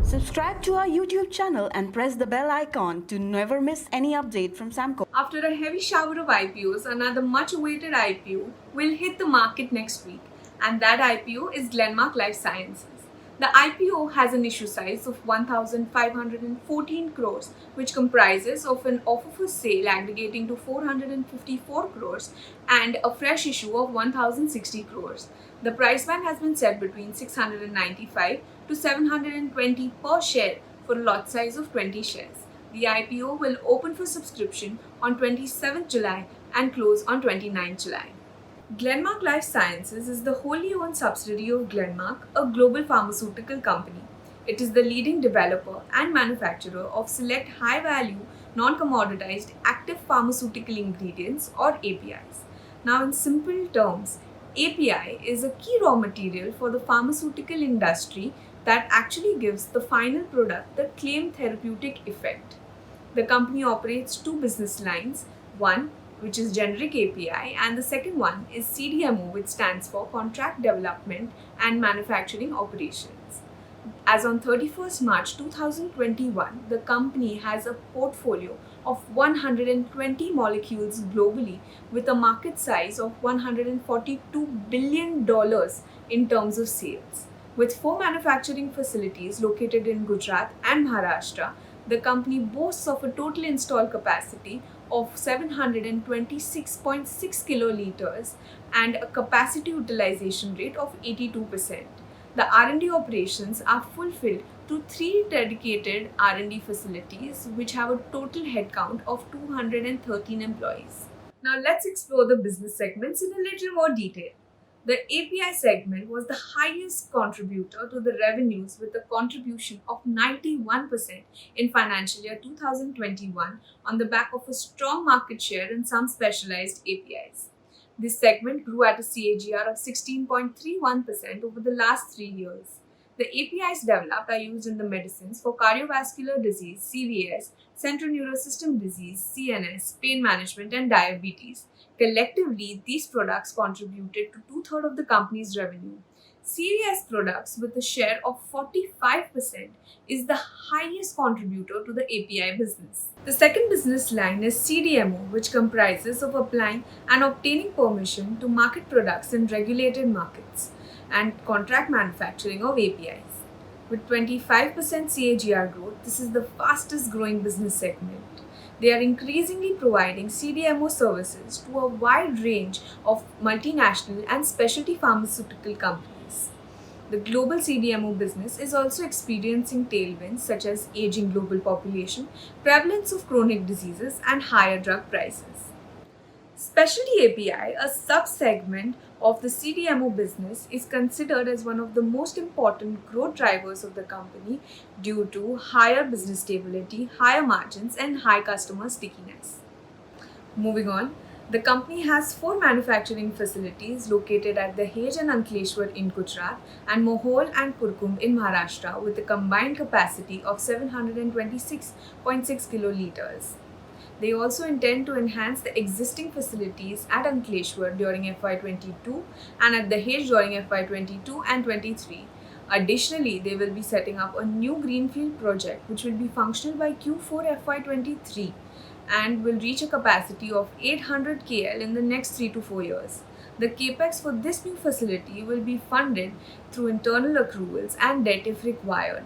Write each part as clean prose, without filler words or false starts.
Subscribe to our YouTube channel and press the bell icon to never miss any update from Samco. After a heavy shower of IPOs, another much awaited IPO will hit the market next week, and that IPO is Glenmark Life Sciences. The IPO has an issue size of 1,514 crores, which comprises of an offer for sale aggregating to 454 crores and a fresh issue of 1,060 crores. The price band has been set between 695 to 720 per share for a lot size of 20 shares. The IPO will open for subscription on 27th July and close on 29th July. Glenmark Life Sciences is the wholly owned subsidiary of Glenmark, a global pharmaceutical company. It is the leading developer and manufacturer of select high-value, non-commoditized active pharmaceutical ingredients or APIs. Now, in simple terms, API is a key raw material for the pharmaceutical industry that actually gives the final product the claimed therapeutic effect. The company operates two business lines, one which is generic API and the second one is CDMO, which stands for Contract Development and Manufacturing Operations. As on 31st March 2021, the company has a portfolio of 120 molecules globally with a market size of $142 billion in terms of sales. With 4 manufacturing facilities located in Gujarat and Maharashtra, the company boasts of a total installed capacity of 726.6 kiloliters and a capacity utilization rate of 82%. The R&D operations are fulfilled through 3 dedicated R&D facilities which have a total headcount of 213 employees. Now let's explore the business segments in a little more detail. The API segment was the highest contributor to the revenues with a contribution of 91% in financial year 2021 on the back of a strong market share in some specialized APIs. This segment grew at a CAGR of 16.31% over the last 3 years. The APIs developed are used in the medicines for cardiovascular disease, CVS, central nervous system disease, CNS, pain management, and diabetes. Collectively, these products contributed to two-thirds of the company's revenue. CVS products, with a share of 45%, is the highest contributor to the API business. The second business line is CDMO, which comprises of applying and obtaining permission to market products in regulated markets and contract manufacturing of APIs. With 25% CAGR growth, this is the fastest growing business segment. They are increasingly providing CDMO services to a wide range of multinational and specialty pharmaceutical companies. The global CDMO business is also experiencing tailwinds such as aging global population, prevalence of chronic diseases, and higher drug prices. Specialty API, a sub-segment of the CDMO business, is considered as one of the most important growth drivers of the company due to higher business stability, higher margins, and high customer stickiness. Moving on, the company has 4 manufacturing facilities located at Dahej and Ankleshwar in Gujarat and Mohol and Kurkumbh in Maharashtra with a combined capacity of 726.6 kiloliters. They also intend to enhance the existing facilities at Ankleshwar during FY22 and at Dahej during FY22 and 23. Additionally, they will be setting up a new greenfield project which will be functional by Q4 FY23 and will reach a capacity of 800 KL in the next 3 to 4 years. The capex for this new facility will be funded through internal accruals and debt if required.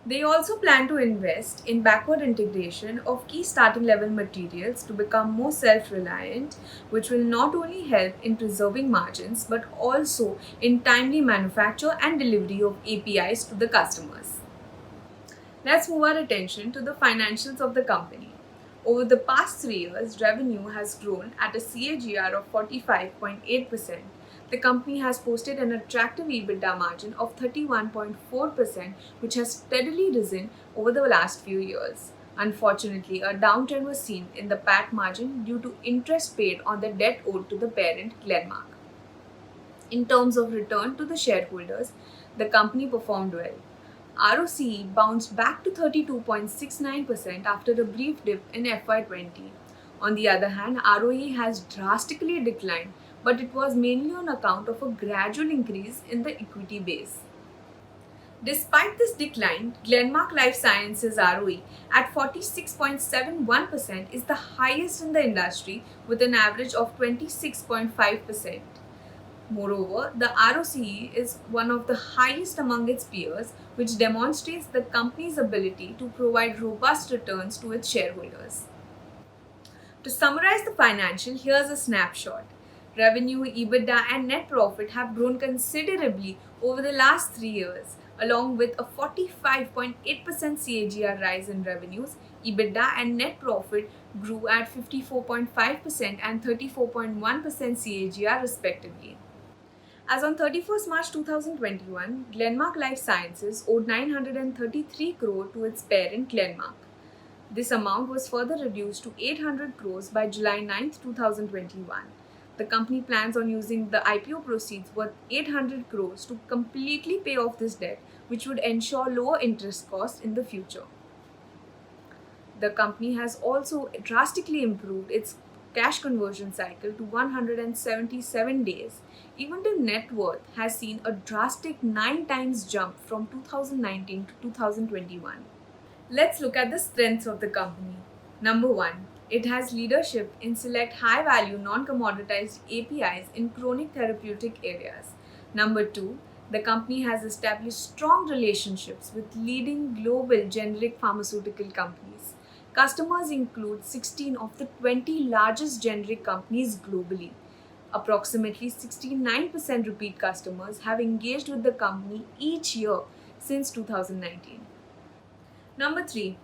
They also plan to invest in backward integration of key starting level materials to become more self-reliant, which will not only help in preserving margins but also in timely manufacture and delivery of APIs to the customers. Let's move our attention to the financials of the company. Over the past 3 years, revenue has grown at a CAGR of 45.8%. The company has posted an attractive EBITDA margin of 31.4%, which has steadily risen over the last few years. Unfortunately, a downtrend was seen in the PAT margin due to interest paid on the debt owed to the parent Glenmark. In terms of return to the shareholders, the company performed well. ROCE bounced back to 32.69% after a brief dip in FY20. On the other hand, ROE has drastically declined, but it was mainly on account of a gradual increase in the equity base. Despite this decline, Glenmark Life Sciences ROE at 46.71% is the highest in the industry with an average of 26.5%. Moreover, the ROCE is one of the highest among its peers, which demonstrates the company's ability to provide robust returns to its shareholders. To summarize the financial, here's a snapshot. Revenue, EBITDA, and net profit have grown considerably over the last 3 years, along with a 45.8% CAGR rise in revenues. EBITDA and net profit grew at 54.5% and 34.1% CAGR respectively. As on 31st March 2021, Glenmark Life Sciences owed 933 crore to its parent Glenmark. This amount was further reduced to 800 crores by July 9, 2021. The company plans on using the IPO proceeds worth 800 crores to completely pay off this debt, which would ensure lower interest costs in the future. The company has also drastically improved its cash conversion cycle to 177 days. Even the net worth has seen a drastic 9 times jump from 2019 to 2021. Let's look at the strengths of the company. Number 1. It has leadership in select high-value non-commoditized APIs in chronic therapeutic areas. Number 2. The company has established strong relationships with leading global generic pharmaceutical companies. Customers include 16 of the 20 largest generic companies globally. Approximately 69% repeat customers have engaged with the company each year since 2019. Number 3.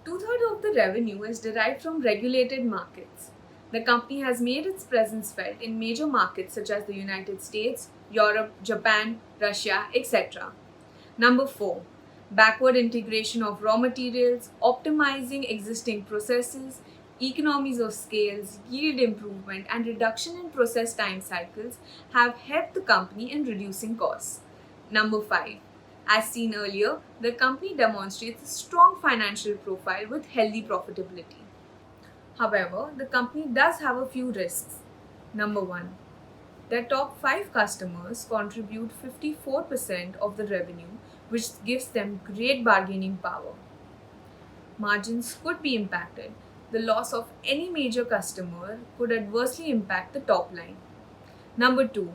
Two-thirds of the revenue is derived from regulated markets. The company has made its presence felt in major markets such as the United States, Europe, Japan, Russia, etc. Number 4. Backward integration of raw materials, optimizing existing processes, economies of scales, yield improvement, and reduction in process time cycles have helped the company in reducing costs. Number 5. As seen earlier, the company demonstrates a strong financial profile with healthy profitability. However, the company does have a few risks. Number 1. Their top 5 customers contribute 54% of the revenue, which gives them great bargaining power. Margins could be impacted. The loss of any major customer could adversely impact the top line. Number 2.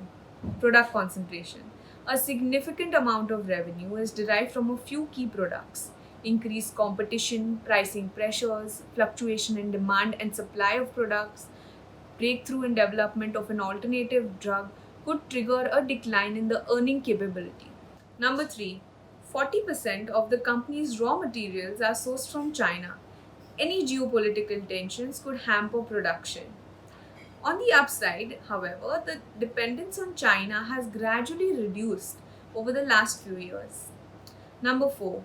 Product concentration. A significant amount of revenue is derived from a few key products. Increased competition, pricing pressures, fluctuation in demand and supply of products, breakthrough in development of an alternative drug could trigger a decline in the earning capability. Number 3. 40% of the company's raw materials are sourced from China. Any geopolitical tensions could hamper production. On the upside, however, the dependence on China has gradually reduced over the last few years. Number 4.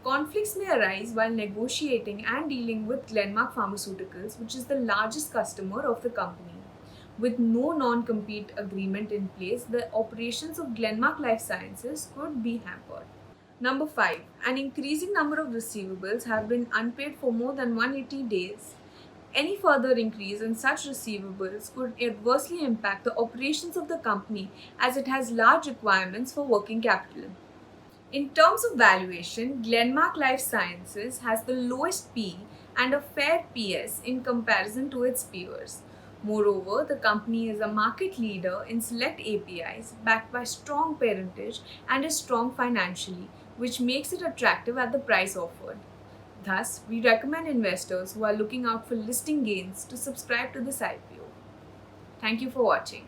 Conflicts may arise while negotiating and dealing with Glenmark Pharmaceuticals, which is the largest customer of the company. With no non-compete agreement in place, the operations of Glenmark Life Sciences could be hampered. Number 5. An increasing number of receivables have been unpaid for more than 180 days. Any further increase in such receivables could adversely impact the operations of the company as it has large requirements for working capital. In terms of valuation, Glenmark Life Sciences has the lowest P and a fair PS in comparison to its peers. Moreover, the company is a market leader in select APIs backed by strong parentage and is strong financially, which makes it attractive at the price offered. Thus, we recommend investors who are looking out for listing gains to subscribe to this IPO. Thank you for watching.